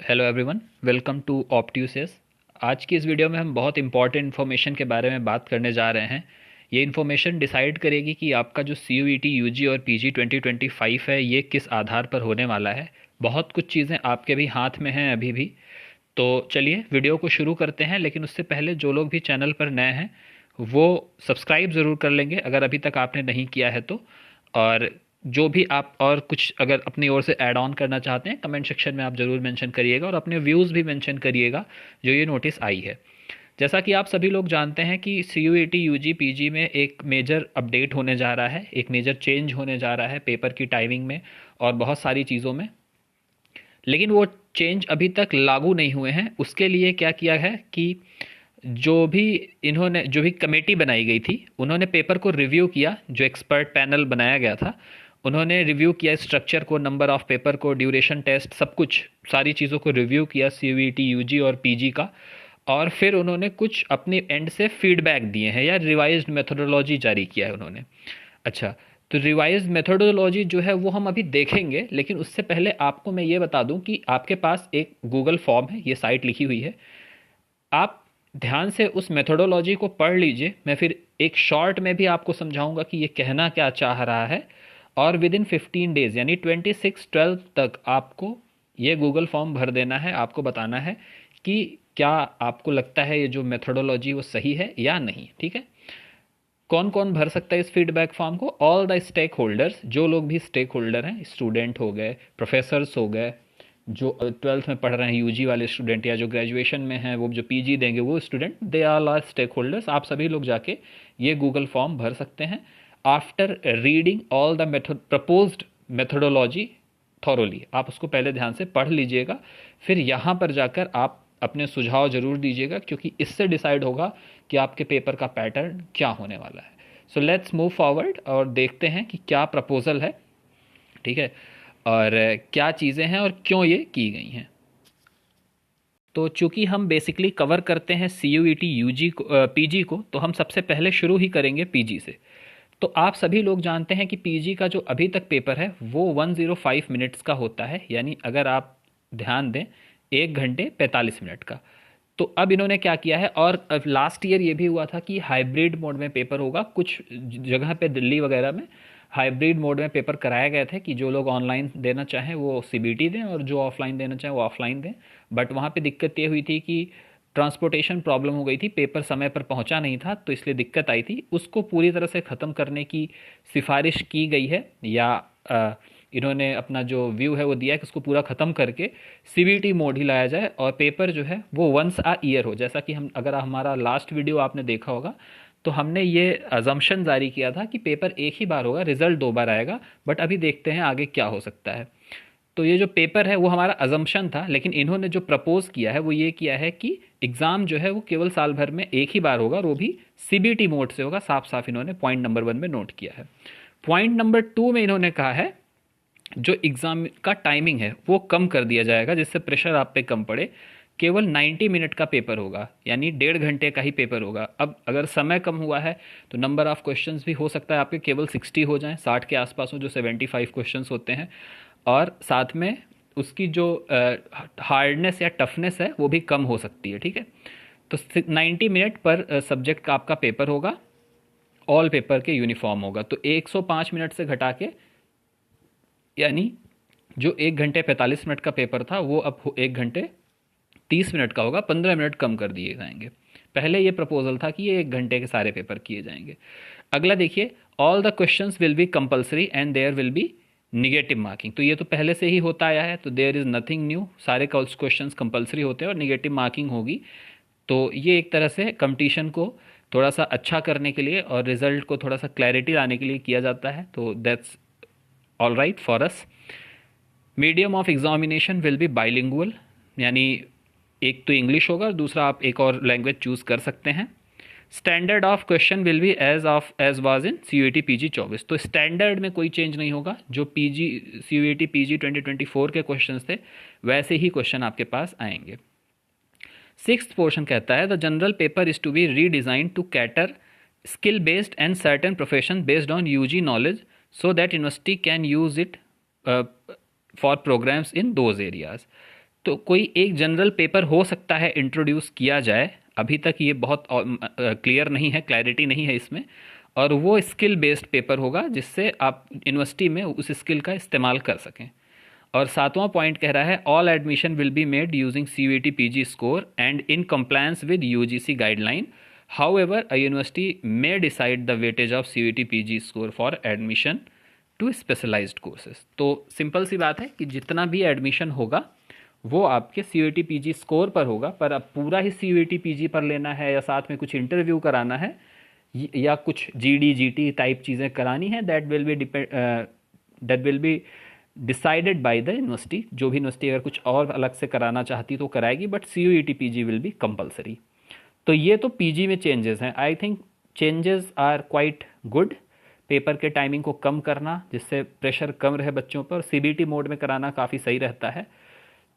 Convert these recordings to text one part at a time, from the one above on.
Hello everyone, welcome to ऑप्ट्यूसिस। आज की इस वीडियो में हम बहुत इंपॉर्टेंट इन्फॉर्मेशन के बारे में बात करने जा रहे हैं। ये इन्फॉर्मेशन डिसाइड करेगी कि आपका जो CUET यूजी और पीजी 2025 है ये किस आधार पर होने वाला है। बहुत कुछ चीज़ें आपके भी हाथ में हैं अभी भी। तो चलिए वीडियो को शुरू करते हैं, लेकिन उससे पहले जो लोग भी चैनल पर नए हैं वो सब्सक्राइब ज़रूर कर लेंगे अगर अभी तक आपने नहीं किया है तो। और जो भी आप और कुछ अगर अपनी ओर से ऐड ऑन करना चाहते हैं कमेंट सेक्शन में आप ज़रूर मेंशन करिएगा, और अपने व्यूज़ भी मेंशन करिएगा जो ये नोटिस आई है। जैसा कि आप सभी लोग जानते हैं कि CUET यूजी पीजी में एक मेजर अपडेट होने जा रहा है, एक मेजर चेंज होने जा रहा है पेपर की टाइमिंग में और बहुत सारी चीज़ों में। लेकिन वो चेंज अभी तक लागू नहीं हुए हैं। उसके लिए क्या किया है कि जो भी कमेटी बनाई गई थी उन्होंने पेपर को रिव्यू किया। जो एक्सपर्ट पैनल बनाया गया था उन्होंने रिव्यू किया स्ट्रक्चर को, नंबर ऑफ पेपर को, ड्यूरेशन टेस्ट, सब कुछ सारी चीज़ों को रिव्यू किया CUET यूजी और पीजी का। और फिर उन्होंने कुछ अपने एंड से फीडबैक दिए हैं या रिवाइज्ड मेथोडोलॉजी जारी किया है उन्होंने। अच्छा, तो रिवाइज्ड मेथोडोलॉजी जो है वो हम अभी देखेंगे, लेकिन उससे पहले आपको मैं ये बता दूं कि आपके पास एक गूगल फॉर्म है, ये साइट लिखी हुई है। आप ध्यान से उस मेथोडोलॉजी को पढ़ लीजिए। मैं फिर एक शॉर्ट में भी आपको समझाऊंगा कि ये कहना क्या चाह रहा है। और विद इन 15 डेज यानी 26/12 तक आपको ये गूगल फॉर्म भर देना है। आपको बताना है कि क्या आपको लगता है ये जो मेथोडोलॉजी वो सही है या नहीं। ठीक है, कौन कौन भर सकता है इस फीडबैक फॉर्म को? ऑल द स्टेक होल्डर्स, जो लोग भी स्टेक होल्डर हैं, स्टूडेंट हो गए, प्रोफेसर्स हो गए, जो 12th में पढ़ रहे हैं यूजी वाले स्टूडेंट, या जो ग्रेजुएशन में हैं वो जो पीजी देंगे वो student, they are our stake holders. आप सभी लोग जाके ये गूगल फॉर्म भर सकते हैं after reading all the proposed methodology thoroughly. आप उसको पहले ध्यान से पढ़ लीजिएगा, फिर यहाँ पर जाकर आप अपने सुझाव जरूर दीजिएगा, क्योंकि इससे डिसाइड होगा कि आपके पेपर का पैटर्न क्या होने वाला है। सो लेट्स मूव फॉरवर्ड और देखते हैं कि क्या प्रपोजल है। ठीक है, और क्या चीज़ें हैं और क्यों ये की गई हैं। तो चूंकि हम बेसिकली कवर करते हैं CUET यूजी को, पीजी को, तो हम सबसे पहले शुरू ही करेंगे पीजी से। तो आप सभी लोग जानते हैं कि पीजी का जो अभी तक पेपर है वो 105 मिनट्स का होता है, यानी अगर आप ध्यान दें 1 घंटे 45 मिनट का। तो अब इन्होंने क्या किया है, और लास्ट ईयर ये भी हुआ था कि हाइब्रिड मोड में पेपर होगा। कुछ जगह पे दिल्ली वगैरह में हाइब्रिड मोड में पेपर कराए गए थे कि जो लोग ऑनलाइन देना चाहें वो CBT दें और जो ऑफलाइन देना चाहें वो ऑफलाइन दें। बट वहाँ पे दिक्कत ये हुई थी कि ट्रांसपोर्टेशन प्रॉब्लम हो गई थी, पेपर समय पर पहुंचा नहीं था, तो इसलिए दिक्कत आई थी। उसको पूरी तरह से ख़त्म करने की सिफारिश की गई है, या इन्होंने अपना जो व्यू है वो दिया है कि उसको पूरा ख़त्म करके CBT मोड ही लाया जाए और पेपर जो है वो वंस आ ईयर हो। जैसा कि हम, अगर हमारा लास्ट वीडियो आपने देखा होगा तो हमने ये अजम्पशन जारी किया था कि पेपर एक ही बार होगा, रिजल्ट 2 बार आएगा। बट अभी देखते हैं आगे क्या हो सकता है। तो ये जो पेपर है वो हमारा अजम्पशन था, लेकिन इन्होंने जो प्रपोज किया है वो ये किया है कि एग्ज़ाम जो है वो केवल साल भर में एक ही बार होगा, और वो भी CBT मोड से होगा। साफ साफ इन्होंने पॉइंट नंबर 1 में नोट किया है। पॉइंट नंबर 2 में इन्होंने कहा है जो एग्ज़ाम का टाइमिंग है वो कम कर दिया जाएगा, जिससे प्रेशर आप पे कम पड़े। केवल 90 मिनट का पेपर होगा, यानी 1.5 घंटे का ही पेपर होगा। अब अगर समय कम हुआ है तो नंबर ऑफ़ क्वेश्चंस भी हो सकता है आपके केवल 60 हो जाएं, 60 के आसपास हो, जो 75 क्वेश्चंस होते हैं। और साथ में उसकी जो हार्डनेस या टफनेस है वो भी कम हो सकती है। ठीक है, तो 90 मिनट पर सब्जेक्ट का आपका पेपर होगा, ऑल पेपर के यूनिफॉर्म होगा। तो 105 मिनट से घटा के, यानी जो 1 घंटे 45 मिनट का पेपर था वो अब 1 घंटे 30 मिनट का होगा, 15 मिनट कम कर दिए जाएंगे। पहले ये प्रपोजल था कि ये 1 घंटे के सारे पेपर किए जाएंगे। अगला देखिए, all the questions will be compulsory and there will be negative marking. तो ये तो पहले से ही होता आया है, तो देयर इज़ नथिंग न्यू। सारे क्वेश्चंस कंपलसरी होते हैं और निगेटिव मार्किंग होगी। तो ये एक तरह से कंपटीशन को थोड़ा सा अच्छा करने के लिए और रिजल्ट को थोड़ा सा क्लैरिटी लाने के लिए किया जाता है। तो that's all right for us. Medium of examination will be bilingual, यानी एक तो इंग्लिश होगा और दूसरा आप एक और लैंग्वेज चूज़ कर सकते हैं। Standard of question will be as was in CUET PG 24। तो स्टैंडर्ड में कोई चेंज नहीं होगा। जो CUET PG 2024 के क्वेश्चन थे वैसे ही क्वेश्चन आपके पास आएंगे। 6th पोर्शन कहता है the general paper is to be redesign to cater skill based and certain profession based on UG knowledge so that university can use it for programs in those areas। तो कोई एक general paper हो सकता है introduce किया जाए, अभी तक ये बहुत क्लियर नहीं है, क्लैरिटी नहीं है इसमें, और वो स्किल बेस्ड पेपर होगा जिससे आप यूनिवर्सिटी में उस स्किल का इस्तेमाल कर सकें। और सातवां पॉइंट कह रहा है all admission will be made using CUET PG score and in compliance with UGC guideline. However, a university may decide the weightage of CUET PG score for admission to specialized courses। तो simple सी बात है कि जितना भी admission होगा वो आपके CUET PG score पर होगा, पर अब पूरा ही CUET PG पर लेना है या साथ में कुछ इंटरव्यू कराना है या कुछ GD GT टाइप चीज़ें करानी है, that will be decided by the university. जो भी यूनिवर्सिटी अगर कुछ और अलग से कराना चाहती तो कराएगी, but CUET PG will be compulsory. तो ये तो पीजी में चेंजेस हैं। I think changes are quite good. Paper के टाइमिंग को कम करना जिससे प्रेशर कम रहे बच्चों पर, CBT मोड में कराना काफ़ी सही रहता है।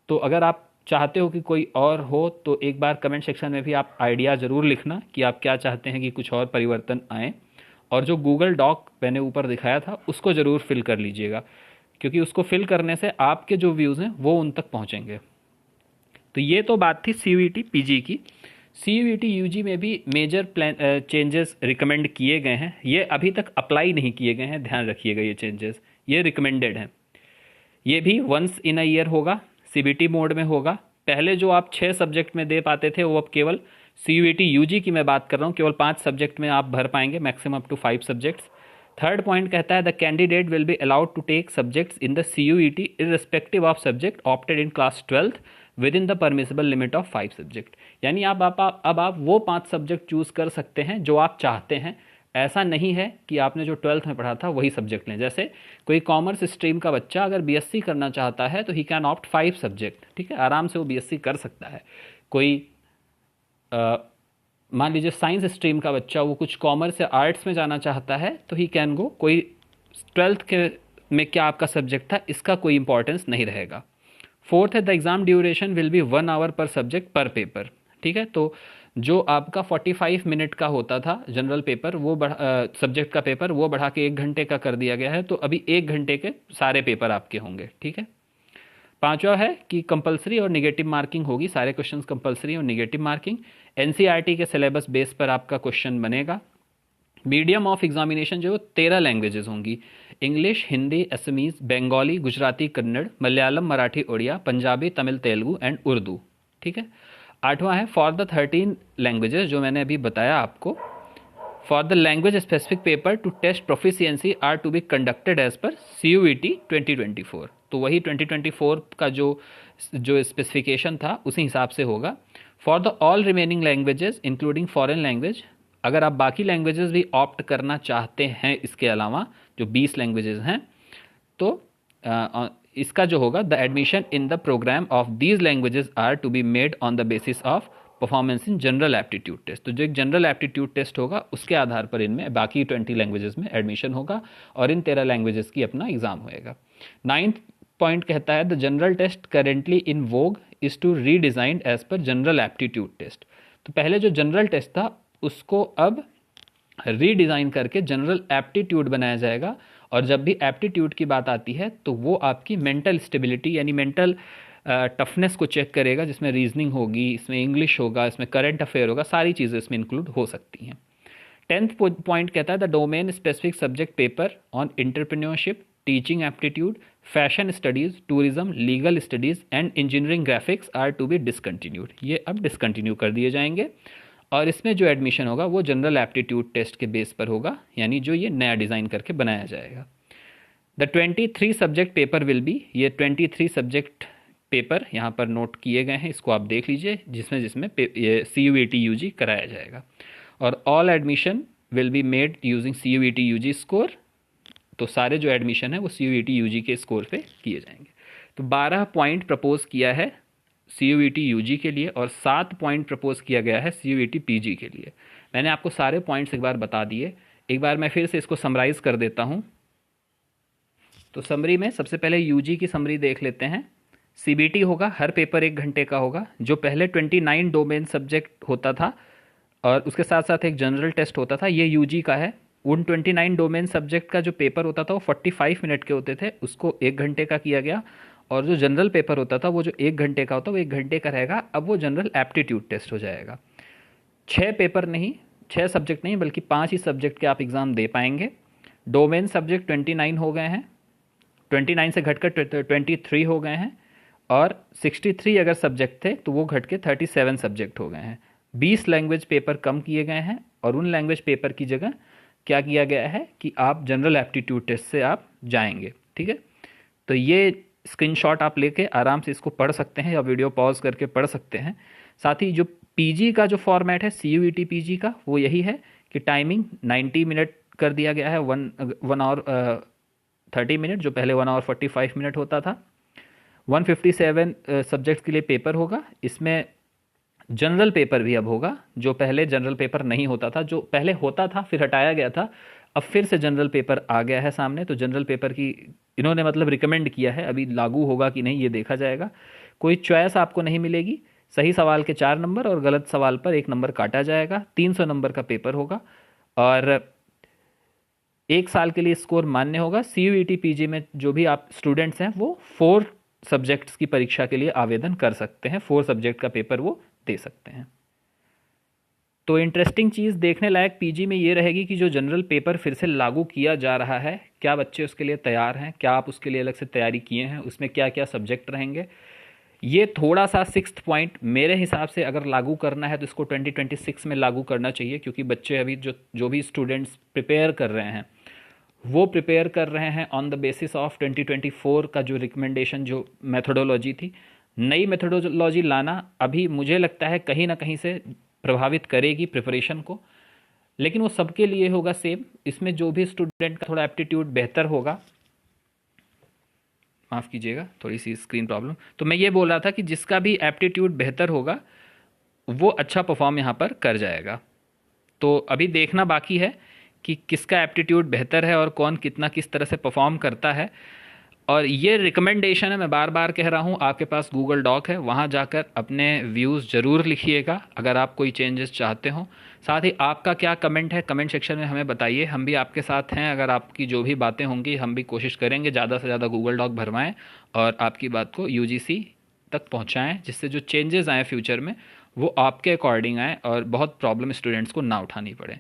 तो अगर आप चाहते हो कि कोई और हो तो एक बार कमेंट सेक्शन में भी आप आइडिया ज़रूर लिखना कि आप क्या चाहते हैं कि कुछ और परिवर्तन आए, और जो गूगल डॉक मैंने ऊपर दिखाया था उसको ज़रूर फिल कर लीजिएगा, क्योंकि उसको फिल करने से आपके जो व्यूज़ हैं वो उन तक पहुँचेंगे। तो ये तो बात थी CUET PG की। CUET UG में भी मेजर चेंजेस रिकमेंड किए गए हैं। ये अभी तक अप्लाई नहीं किए गए हैं, ध्यान रखिएगा, ये चेंजेस ये रिकमेंडेड हैं। ये भी वंस इन अ ईयर होगा, CBT मोड में होगा। पहले जो आप 6 सब्जेक्ट में दे पाते थे वो अब केवल CUET UG की मैं बात कर रहा हूँ, केवल 5 सब्जेक्ट में आप भर पाएंगे, maximum up to 5 subjects. Third point कहता है the candidate will be allowed to take subjects in the CUET irrespective of subject opted in class 12th within the permissible limit of 5 subject. यानी अब आप वो 5 subject choose कर सकते हैं जो आप चाहते हैं। ऐसा नहीं है कि आपने जो 12th में पढ़ा था वही सब्जेक्ट लें। जैसे कोई कॉमर्स स्ट्रीम का बच्चा अगर BSc करना चाहता है तो ही कैन ऑप्ट 5 सब्जेक्ट, ठीक है, आराम से वो BSc कर सकता है। कोई मान लीजिए साइंस स्ट्रीम का बच्चा, वो कुछ कॉमर्स या आर्ट्स में जाना चाहता है तो ही कैन गो। कोई 12th के में क्या आपका सब्जेक्ट था इसका कोई इंपॉर्टेंस नहीं रहेगा। फोर्थ है the exam duration will be 1 hour per subject per paper, ठीक है। तो जो आपका 45 मिनट का होता था जनरल पेपर, वो सब्जेक्ट का पेपर वो बढ़ा के 1 घंटे का कर दिया गया है। तो अभी 1 घंटे के सारे पेपर आपके होंगे, ठीक है। पांचवा है कि कंपलसरी और निगेटिव मार्किंग होगी, सारे क्वेश्चंस कंपलसरी और निगेटिव मार्किंग। NCERT के सिलेबस बेस पर आपका क्वेश्चन बनेगा। मीडियम ऑफ एग्जामिनेशन जो 13 लैंग्वेजेस होंगी, इंग्लिश, हिंदी, असमीज, बंगाली, गुजराती, कन्नड़, मलयालम, मराठी, उड़िया, पंजाबी, तमिल, तेलुगु एंड उर्दू, ठीक है। आठवां है फॉर द 13 लैंग्वेजेस जो मैंने अभी बताया आपको, for the language specific paper to test proficiency are to be conducted as per CUET 2024। तो वही 2024 का जो स्पेसिफिकेशन था उसी हिसाब से होगा। For the all remaining languages including foreign language, अगर आप बाकी लैंग्वेजेस भी ऑप्ट करना चाहते हैं इसके अलावा जो 20 लैंग्वेजेस हैं, तो इसका जो होगा the admission in the programme of these languages are to be made on the basis of performance in general aptitude test. तो जो एक जनरल एप्टीट्यूड टेस्ट होगा उसके आधार पर इनमें बाकी 20 लैंग्वेजेस में एडमिशन होगा और इन 13 लैंग्वेजेस की अपना एग्जाम होएगा। 9th पॉइंट कहता है the general test currently in vogue is to redesigned as per general aptitude test. तो पहले जो जनरल टेस्ट था उसको अब रीडिज़ाइन करके जनरल एप्टीट्यूड बनाया जाएगा। और जब भी एप्टीट्यूड की बात आती है तो वो आपकी मेंटल स्टेबिलिटी यानी मेंटल टफनेस को चेक करेगा, जिसमें रीजनिंग होगी, इसमें इंग्लिश होगा, इसमें करंट अफेयर होगा, सारी चीज़ें इसमें इंक्लूड हो सकती हैं। 10th पॉइंट कहता है the domain specific subject paper on entrepreneurship, teaching aptitude, fashion studies, tourism, legal studies and engineering graphics are to be discontinued. ये अब डिसकंटिन्यू कर दिए जाएंगे और इसमें जो एडमिशन होगा वो जनरल एप्टीट्यूड टेस्ट के बेस पर होगा, यानी जो ये नया डिज़ाइन करके बनाया जाएगा। The 23 subject paper will be, ये 23 सब्जेक्ट पेपर यहाँ पर नोट किए गए हैं, इसको आप देख लीजिए, जिसमें ये CUET UG कराया जाएगा। और all admission will be made using CUET UG score. तो सारे जो एडमिशन है वो CUET UG के स्कोर पे किए जाएंगे। तो 12 पॉइंट प्रपोज किया है CUET UG के लिए और 7 पॉइंट प्रपोज किया गया है CUET PG के लिए। मैंने आपको सारे पॉइंट्स एक बार बता दिए, एक बार मैं फिर से इसको समराइज़ कर देता हूँ। तो समरी में सबसे पहले UG की समरी देख लेते हैं। CBT होगा, हर पेपर 1 घंटे का होगा। जो पहले 29 डोमेन सब्जेक्ट होता था और उसके साथ साथ एक जनरल टेस्ट होता था, ये UG का है। उन 29 डोमेन सब्जेक्ट का जो पेपर होता था वो 45 मिनट के होते थे, उसको 1 घंटे का किया गया। और जो जनरल पेपर होता था वो जो 1 घंटे का होता वो 1 घंटे का रहेगा, अब वो जनरल एप्टीट्यूड टेस्ट हो जाएगा। 6 पेपर नहीं, 6 सब्जेक्ट नहीं, बल्कि 5 ही सब्जेक्ट के आप एग्ज़ाम दे पाएंगे। डोमेन सब्जेक्ट 29 हो गए हैं, 29 से घटकर 23 हो गए हैं, और 63 अगर सब्जेक्ट थे तो वो घट के 37 सब्जेक्ट हो गए हैं। 20 लैंग्वेज पेपर कम किए गए हैं, और उन लैंग्वेज पेपर की जगह क्या किया गया है कि आप जनरल एप्टीट्यूड टेस्ट से आप जाएंगे। ठीक है, तो ये स्क्रीनशॉट आप लेके आराम से इसको पढ़ सकते हैं, या वीडियो पॉज करके पढ़ सकते हैं। साथ ही जो पीजी का जो फॉर्मेट है CUET पीजी का, वो यही है कि टाइमिंग 90 मिनट कर दिया गया है, 1 आवर 30 मिनट, जो पहले 1 आवर 45 मिनट होता था। 157 सब्जेक्ट्स के लिए पेपर होगा। इसमें जनरल पेपर भी अब होगा, जो पहले जनरल पेपर नहीं होता था, जो पहले होता था फिर हटाया गया था, अब फिर से जनरल पेपर आ गया है सामने। तो जनरल पेपर की इन्होंने मतलब रिकमेंड किया है, अभी लागू होगा कि नहीं ये देखा जाएगा। कोई चॉइस आपको नहीं मिलेगी, सही सवाल के 4 नंबर और गलत सवाल पर 1 नंबर काटा जाएगा। 300 नंबर का पेपर होगा, और 1 साल के लिए स्कोर मान्य होगा। CUET पीजी में जो भी आप स्टूडेंट्स हैं वो 4 सब्जेक्ट्स की परीक्षा के लिए आवेदन कर सकते हैं, 4 सब्जेक्ट का पेपर वो दे सकते हैं। तो इंटरेस्टिंग चीज़ देखने लायक पीजी में ये रहेगी कि जो जनरल पेपर फिर से लागू किया जा रहा है, क्या बच्चे उसके लिए तैयार हैं, क्या आप उसके लिए अलग से तैयारी किए हैं, उसमें क्या क्या सब्जेक्ट रहेंगे। ये थोड़ा सा 6th पॉइंट मेरे हिसाब से अगर लागू करना है तो इसको 2026 में लागू करना चाहिए, क्योंकि बच्चे अभी जो भी स्टूडेंट्स प्रिपेयर कर रहे हैं वो प्रिपेयर कर रहे हैं ऑन द बेसिस ऑफ 2024 का जो रिकमेंडेशन, जो मेथोडोलॉजी थी। नई मेथोडोलॉजी लाना अभी मुझे लगता है कहीं ना कहीं से प्रभावित करेगी प्रिपरेशन को, लेकिन वो सबके लिए होगा सेम। इसमें जो भी स्टूडेंट का थोड़ा एप्टीट्यूड बेहतर होगा, माफ़ कीजिएगा थोड़ी सी स्क्रीन प्रॉब्लम, तो मैं ये बोल रहा था कि जिसका भी एप्टीट्यूड बेहतर होगा वो अच्छा परफॉर्म यहाँ पर कर जाएगा। तो अभी देखना बाकी है कि किसका एप्टीट्यूड बेहतर है और कौन कितना किस तरह से परफॉर्म करता है। और ये रिकमेंडेशन है, मैं बार बार कह रहा हूँ, आपके पास गूगल डॉक है, वहाँ जाकर अपने व्यूज़ ज़रूर लिखिएगा अगर आप कोई चेंजेस चाहते हो। साथ ही आपका क्या कमेंट है, कमेंट सेक्शन में हमें बताइए, हम भी आपके साथ हैं। अगर आपकी जो भी बातें होंगी हम भी कोशिश करेंगे ज़्यादा से ज़्यादा गूगल डॉक भरवाएँ और आपकी बात को UGC तक पहुँचाएँ, जिससे जो चेंजेस आएँ फ्यूचर में वो आपके अकॉर्डिंग आए और बहुत प्रॉब्लम स्टूडेंट्स को ना उठानी पड़े।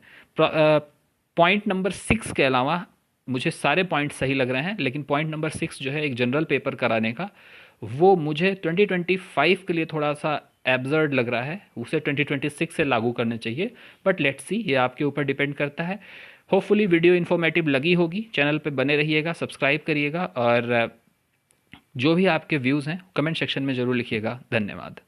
पॉइंट नंबर 6 के अलावा मुझे सारे पॉइंट सही लग रहे हैं, लेकिन पॉइंट नंबर 6 जो है एक जनरल पेपर कराने का, वो मुझे 2025 के लिए थोड़ा सा एब्सर्ड लग रहा है। उसे 2026 से लागू करने चाहिए, बट लेट्स सी, ये आपके ऊपर डिपेंड करता है। होपफुली वीडियो इन्फॉर्मेटिव लगी होगी। चैनल पे बने रहिएगा, सब्सक्राइब करिएगा, और जो भी आपके व्यूज़ हैं कमेंट सेक्शन में ज़रूर लिखिएगा। धन्यवाद।